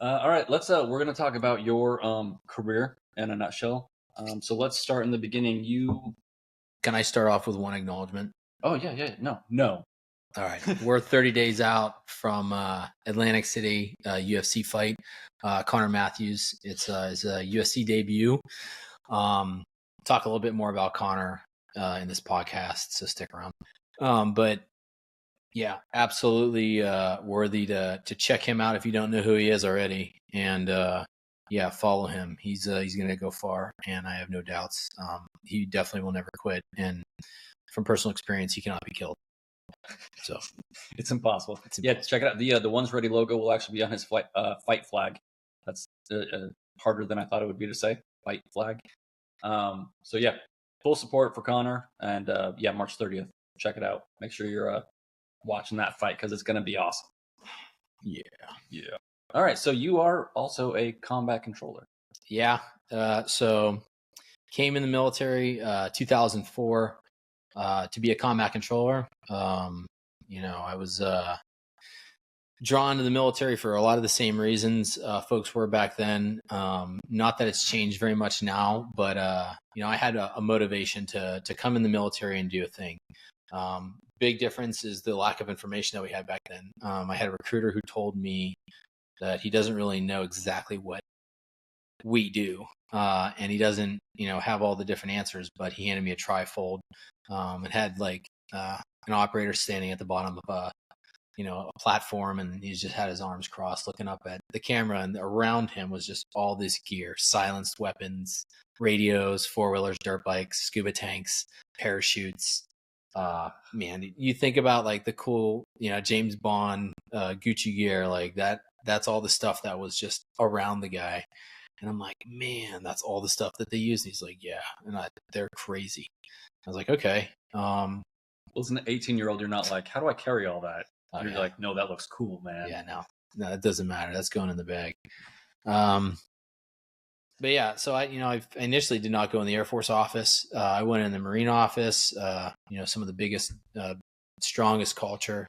All right, we're gonna talk about your career in a nutshell. So let's start in the beginning. Can I start off with one acknowledgement? Oh yeah, no. All right. We're 30 days out from Atlantic City UFC fight. Connor Matthews. It's his UFC debut. Talk a little bit more about Connor in this podcast, so stick around. But yeah, absolutely worthy to check him out if you don't know who he is already. And yeah, follow him. He's going to go far, and I have no doubts. He definitely will never quit. And from personal experience, he cannot be killed. So It's impossible. Yeah, check it out. The One's Ready logo will actually be on his fight flag. That's harder than I thought it would be to say. Fight flag. So yeah, full support for Connor, and yeah, March 30th. Check it out. Make sure you're watching that fight because it's going to be awesome. Yeah. All right, so you are also a combat controller. Yeah. So came in the military 2004 to be a combat controller. I was drawn to the military for a lot of the same reasons folks were back then. Not that it's changed very much now, but I had a motivation to come in the military and do a thing. Big difference is the lack of information that we had back then. I had a recruiter who told me that he doesn't really know exactly what we do, and he doesn't have all the different answers, but he handed me a trifold. It had like an operator standing at the bottom of a platform, and he just had his arms crossed looking up at the camera, and around him was just all this gear: silenced weapons, radios, four-wheelers, dirt bikes, scuba tanks, parachutes. Man, you think about like the cool James Bond Gucci gear, like that's all the stuff that was just around the guy. And I'm like, man, that's all the stuff that they use. And he's like, yeah, and they're crazy. I was like, okay. Well, as an 18-year-old, you're not like, how do I carry all that? You're yeah. like, no, that looks cool, man. Yeah, no, it doesn't matter. That's going in the bag. But yeah, so I initially did not go in the Air Force office. I went in the Marine office. Some of the biggest, strongest culture.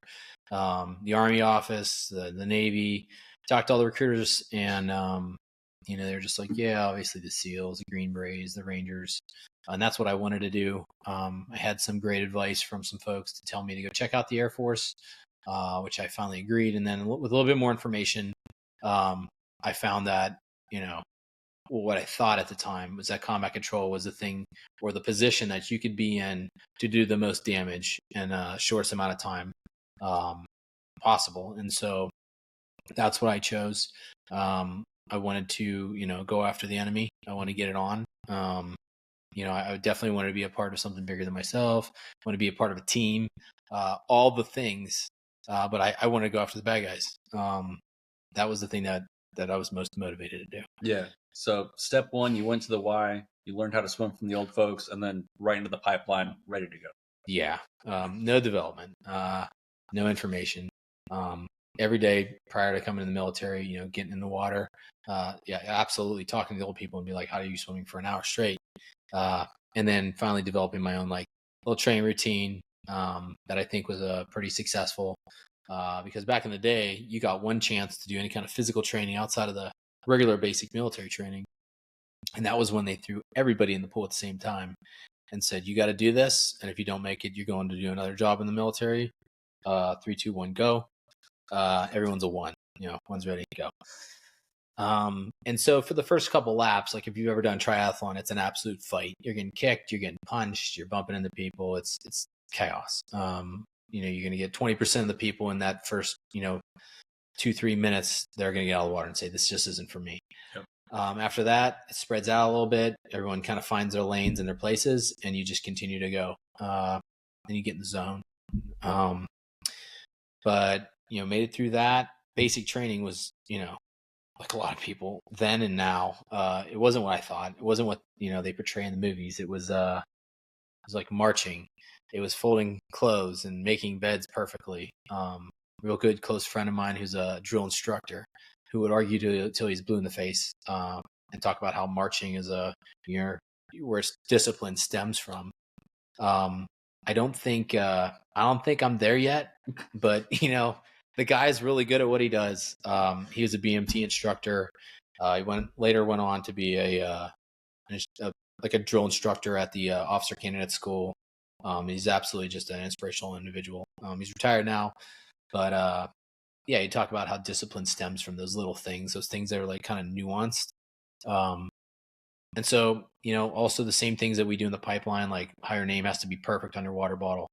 The Army office, the Navy. Talked to all the recruiters, and they're just like, yeah, obviously the SEALs, the Green Berets, the Rangers, and that's what I wanted to do. I had some great advice from some folks to tell me to go check out the Air Force, which I finally agreed. And then with a little bit more information, I found that what I thought at the time was that combat control was the thing or the position that you could be in to do the most damage in a shortest amount of time possible. And so that's what I chose. I wanted to, go after the enemy. I want to get it on. I definitely wanted to be a part of something bigger than myself. I want to be a part of a team, all the things. But I want to go after the bad guys. That was the thing that I was most motivated to do. Yeah. So step one, you went to the Y, you learned how to swim from the old folks, and then right into the pipeline, ready to go. Yeah. No development, no information. Every day prior to coming in the military, getting in the water. Yeah, absolutely. Talking to the old people and be like, how are you swimming for an hour straight? And then finally developing my own like little training routine that I think was pretty successful. Because back in the day, you got one chance to do any kind of physical training outside of the regular basic military training. And that was when they threw everybody in the pool at the same time and said, you got to do this. And if you don't make it, you're going to do another job in the military. 3, 2, 1, go. Everyone's a one, one's ready to go. And so for the first couple laps, like if you've ever done triathlon, it's an absolute fight. You're getting kicked, you're getting punched, you're bumping into people. It's chaos. You're going to get 20% of the people in that first, 2-3 minutes, they're going to get out of the water and say, this just isn't for me. Yep. After that, it spreads out a little bit. Everyone kind of finds their lanes and their places, and you just continue to go. Then you get in the zone. But, made it through that. Basic training was, like a lot of people then and now, it wasn't what I thought. It wasn't what, they portray in the movies. It was like marching. It was folding clothes and making beds perfectly. Real good close friend of mine who's a drill instructor who would argue till he's blue in the face and talk about how marching is where discipline stems from. I don't think I'm there yet, but the guy's really good at what he does. He was a BMT instructor. He went on to be like a drill instructor at the officer candidate school. He's absolutely just an inspirational individual. He's retired now, but yeah, you talk about how discipline stems from those little things, those things that are like kind of nuanced. And so, also the same things that we do in the pipeline, like how your name has to be perfect on your water bottle,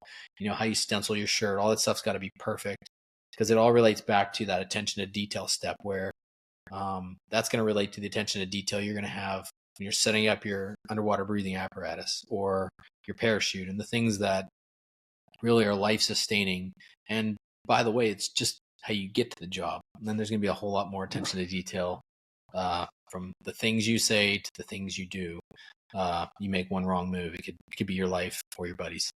how you stencil your shirt, all that stuff's got to be perfect, because it all relates back to that attention to detail step where that's going to relate to the attention to detail you're going to have when you're setting up your underwater breathing apparatus or your parachute and the things that really are life sustaining. And by the way, it's just how you get to the job. And then there's going to be a whole lot more attention to detail from the things you say to the things you do. You make one wrong move, it could be your life or your buddies.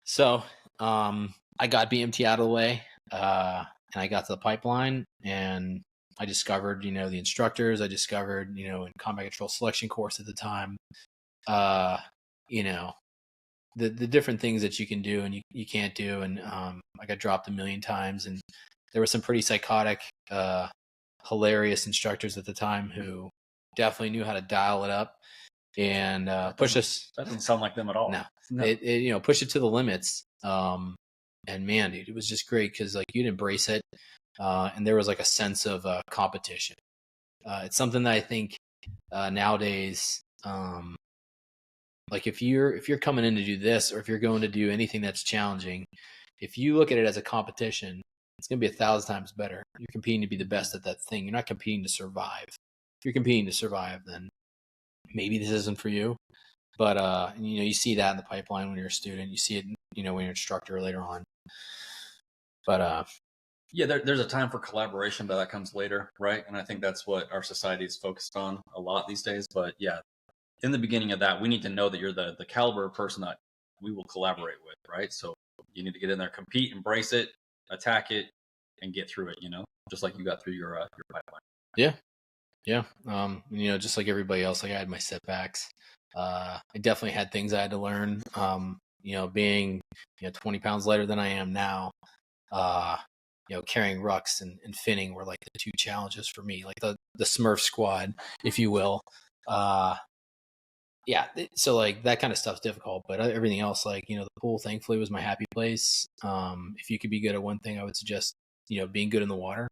So I got BMT out of the way, and I got to the pipeline, and I discovered, the instructors. I discovered, in combat control selection course at the time, the different things that you can do and you can't do. And I got dropped a million times, and there were some pretty psychotic, hilarious instructors at the time who definitely knew how to dial it up and push us. That doesn't sound like them at all. No. It push it to the limits. And man, dude, it was just great because like you'd embrace it, and there was like a sense of competition. It's something that I think nowadays, like if you're coming in to do this, or if you're going to do anything that's challenging, if you look at it as a competition, it's going to be 1,000 times better. You're competing to be the best at that thing. You're not competing to survive. If you're competing to survive, then maybe this isn't for you. But you see that in the pipeline when you're a student. You see it, when you're an instructor later on. But yeah, there's a time for collaboration, but that comes later, right? And I think that's what our society is focused on a lot these days. But yeah, in the beginning of that, we need to know that you're the caliber of person that we will collaborate with, right? So you need to get in there, compete, embrace it, attack it, and get through it, just like you got through your pipeline. Yeah. Just like everybody else, like I had my setbacks. I definitely had things I had to learn. Being 20 pounds lighter than I am now, carrying rucks and finning were like the two challenges for me, like the Smurf squad, if you will. Yeah, so like that kind of stuff's difficult, but everything else, like, the pool thankfully was my happy place. If you could be good at one thing, I would suggest, being good in the water.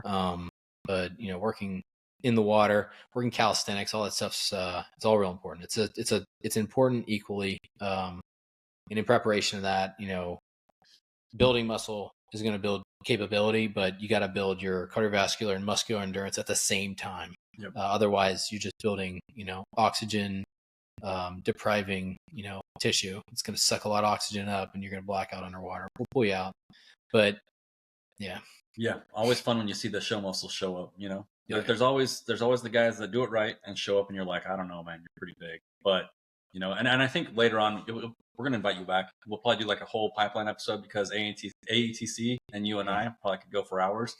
But working in the water, working calisthenics, all that stuff's it's all real important. It's important equally. And in preparation of that, building muscle is going to build capability, but you got to build your cardiovascular and muscular endurance at the same time. Yep. Otherwise, you're just building, oxygen depriving, tissue. It's going to suck a lot of oxygen up, and you're going to black out underwater. We'll pull you out. But yeah. Always fun when you see the show muscle show up. Yeah. There's always the guys that do it right and show up, and you're like, I don't know, man, you're pretty big. But and I think later on we're going to invite you back. We'll probably do like a whole pipeline episode because AETC and you and I probably could go for hours.